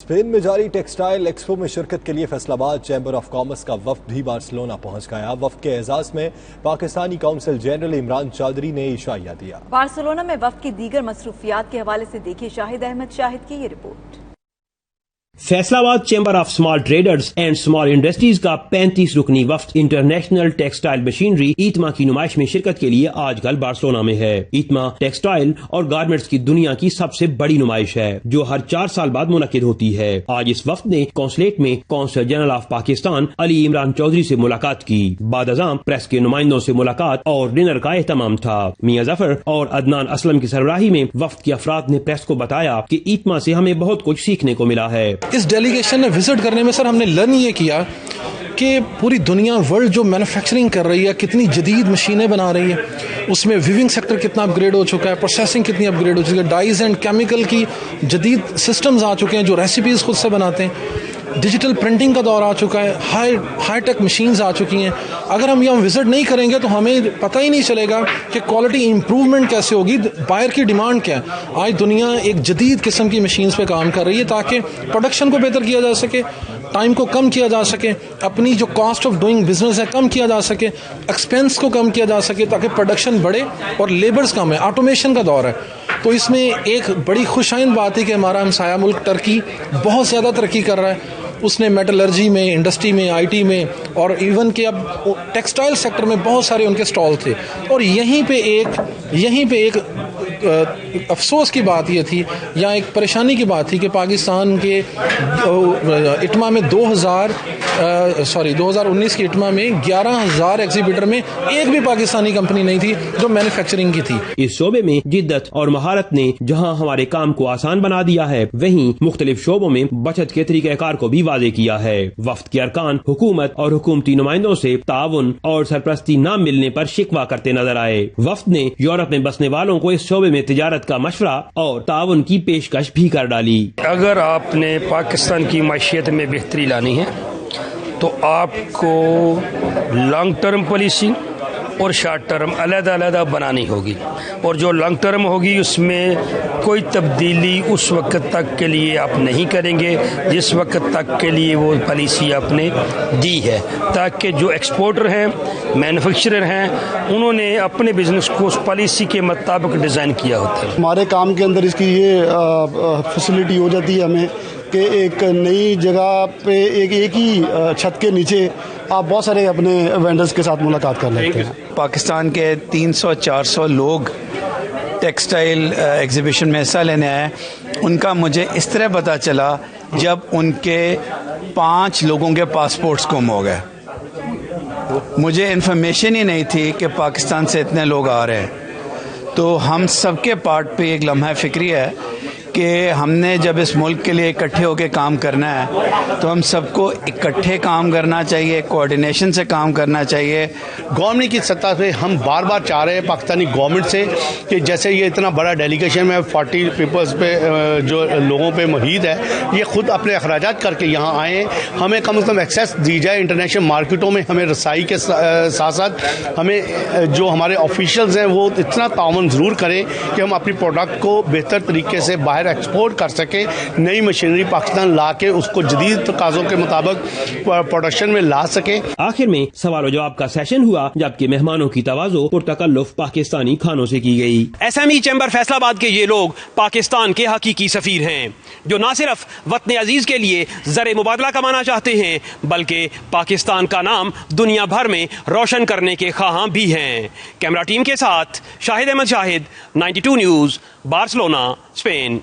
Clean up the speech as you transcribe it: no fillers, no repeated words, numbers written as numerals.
Spain میں جاری textile expo میں شرکت کے لیے فیصل آباد چیمبر آف کامرس کا وفد بھی بارسلونا پہنچ گیا۔ وفد کے اعزاز میں پاکستانی قونصل جنرل عمران چودھری نے عشائیہ دیا۔ بارسلونا میں وفد کی دیگر مصروفیات کے حوالے سے دیکھیے شاہد احمد شاہد کی یہ رپورٹ۔ فیصل آباد chamber of small traders and small industries کا 35 رکنی وفد انٹرنیشنل ٹیکسٹائل مشینری ایٹما کی نمائش میں شرکت کے لیے آج کل بارسلونا میں ہے۔ ایٹما ٹیکسٹائل اور گارمنٹس کی دنیا کی سب سے بڑی نمائش ہے جو ہر 4 سال بعد منعقد ہوتی ہے۔ آج اس وفد نے قونصلیٹ میں قونصل جنرل آف پاکستان علی عمران چودھری سے ملاقات کی۔ بعد ازاں پریس کے نمائندوں سے ملاقات اور ڈنر کا اہتمام تھا۔ میاں ظفر اور عدنان اسلم کی سربراہی میں وفد کے افراد نے پریس کو بتایا کہ ایٹما سے ہمیں بہت کچھ سیکھنے کو ملا ہے۔ اس ڈیلیگیشن نے وزٹ کرنے میں سر ہم نے لرن یہ کیا کہ پوری دنیا ورلڈ جو مینوفیکچرنگ کر رہی ہے، کتنی جدید مشینیں بنا رہی ہے، اس میں ویونگ سیکٹر کتنا اپ گریڈ ہو چکا ہے، پروسیسنگ کتنی اپ گریڈ ہو چکی ہے، ڈائز اینڈ کیمیکل کی جدید سسٹمز آ چکے ہیں جو ریسیپیز خود سے بناتے ہیں، ڈیجیٹل پرنٹنگ کا دور آ چکا ہے، ہائی ٹیک مشینز آ چکی ہیں۔ اگر ہم یہاں وزٹ نہیں کریں گے تو ہمیں پتہ ہی نہیں چلے گا کہ کوالٹی امپروومنٹ کیسے ہوگی، بائر کی ڈیمانڈ کیا ہے۔ آج دنیا ایک جدید قسم کی مشینز پہ کام کر رہی ہے تاکہ پروڈکشن کو بہتر کیا جا سکے، ٹائم کو کم کیا جا سکے، اپنی جو کاسٹ آف ڈوئنگ بزنس ہے کم کیا جا سکے، ایکسپینس کو کم کیا جا سکے تاکہ پروڈکشن بڑھے اور لیبرز کم ہے۔ آٹومیشن کا دور ہے، تو اس میں ایک بڑی خوش آئند بات ہے کہ ہمارا ہمسایہ ملک ترکی بہت زیادہ ترقی کر رہا ہے۔ اس نے میٹلرجی میں، انڈسٹری میں، آئی ٹی میں اور ایون کہ اب ٹیکسٹائل سیکٹر میں بہت سارے ان کے سٹال تھے، اور یہیں پہ ایک افسوس کی بات یہ تھی یا ایک پریشانی کی بات تھی کہ پاکستان کے اٹما میں 2019 کی اٹما میں 11,000 ایگزیبیٹر میں ایک بھی پاکستانی کمپنی نہیں تھی جو مینوفیکچرنگ کی تھی۔ اس شعبے میں جدت اور مہارت نے جہاں ہمارے کام کو آسان بنا دیا ہے، وہیں مختلف شعبوں میں بچت کے طریقہ کار کو بھی واضح کیا ہے۔ وفد کے ارکان حکومت اور حکومتی نمائندوں سے تعاون اور سرپرستی نہ ملنے پر شکوہ کرتے نظر آئے۔ وفد نے یورپ میں بسنے والوں کو اس شعبے میں تجارت کا مشورہ اور تعاون کی پیشکش بھی کر ڈالی۔ اگر آپ نے پاکستان کی معیشت میں بہتری لانی ہے تو آپ کو لانگ ٹرم پالیسی اور شارٹ ٹرم علیحدہ علیحدہ بنانی ہوگی، اور جو لانگ ٹرم ہوگی اس میں کوئی تبدیلی اس وقت تک کے لیے آپ نہیں کریں گے جس وقت تک کے لیے وہ پالیسی آپ نے دی ہے، تاکہ جو ایکسپورٹر ہیں، مینوفیکچرر ہیں، انہوں نے اپنے بزنس کو اس پالیسی کے مطابق ڈیزائن کیا ہوتا ہے۔ ہمارے کام کے اندر اس کی یہ فیسلٹی ہو جاتی ہے ہمیں کہ ایک نئی جگہ پہ ایک ہی چھت کے نیچے آپ بہت سارے اپنے وینڈرز کے ساتھ ملاقات کر لیتے ہیں۔ پاکستان کے 300-400 لوگ ٹیکسٹائل ایگزیبیشن میں حصہ لینے آئے، ان کا مجھے اس طرح پتہ چلا جب ان کے 5 لوگوں کے پاسپورٹس گم ہو گئے۔ مجھے انفارمیشن ہی نہیں تھی کہ پاکستان سے اتنے لوگ آ رہے ہیں۔ تو ہم سب کے پارٹ پہ ایک لمحہ فکری ہے کہ ہم نے جب اس ملک کے لیے اکٹھے ہو کے کام کرنا ہے تو ہم سب کو اکٹھے کام کرنا چاہیے، کوآرڈینیشن سے کام کرنا چاہیے۔ گورنمنٹ کی سطح پہ ہم بار بار چاہ رہے ہیں پاکستانی گورنمنٹ سے کہ جیسے یہ اتنا بڑا ڈیلیگیشن میں 40 پیپلز پہ جو لوگوں پہ محیط ہے، یہ خود اپنے اخراجات کر کے یہاں آئیں، ہمیں کم از کم ایکسیس دی جائے انٹرنیشنل مارکیٹوں میں، ہمیں رسائی کے ساتھ ساتھ ہمیں جو ہمارے آفیشلز ہیں وہ اتنا تعاون ضرور کریں کہ ہم اپنی پروڈکٹ کو بہتر طریقے سے باہر ایکسپورٹ کر سکیں، نئی مشینری پاکستان لا کے اس کو جدید تقاضوں کے مطابق پروڈکشن میں لا سکیں۔ آخر میں سوال و جواب کا سیشن ہوا جبکہ مہمانوں کی توازو پرتکلف پاکستانی کھانوں سے کی گئی۔ S M E chamber Faisalabad کے یہ لوگ پاکستان کے حقیقی سفیر ہیں جو نہ صرف وطن عزیز کے لیے زر مبادلہ کمانا چاہتے ہیں بلکہ پاکستان کا نام دنیا بھر میں روشن کرنے کے خواہاں بھی ہیں۔ کیمرہ ٹیم کے ساتھ شاہد احمد شاہد، 92 نیوز، بارسلونا، اسپین۔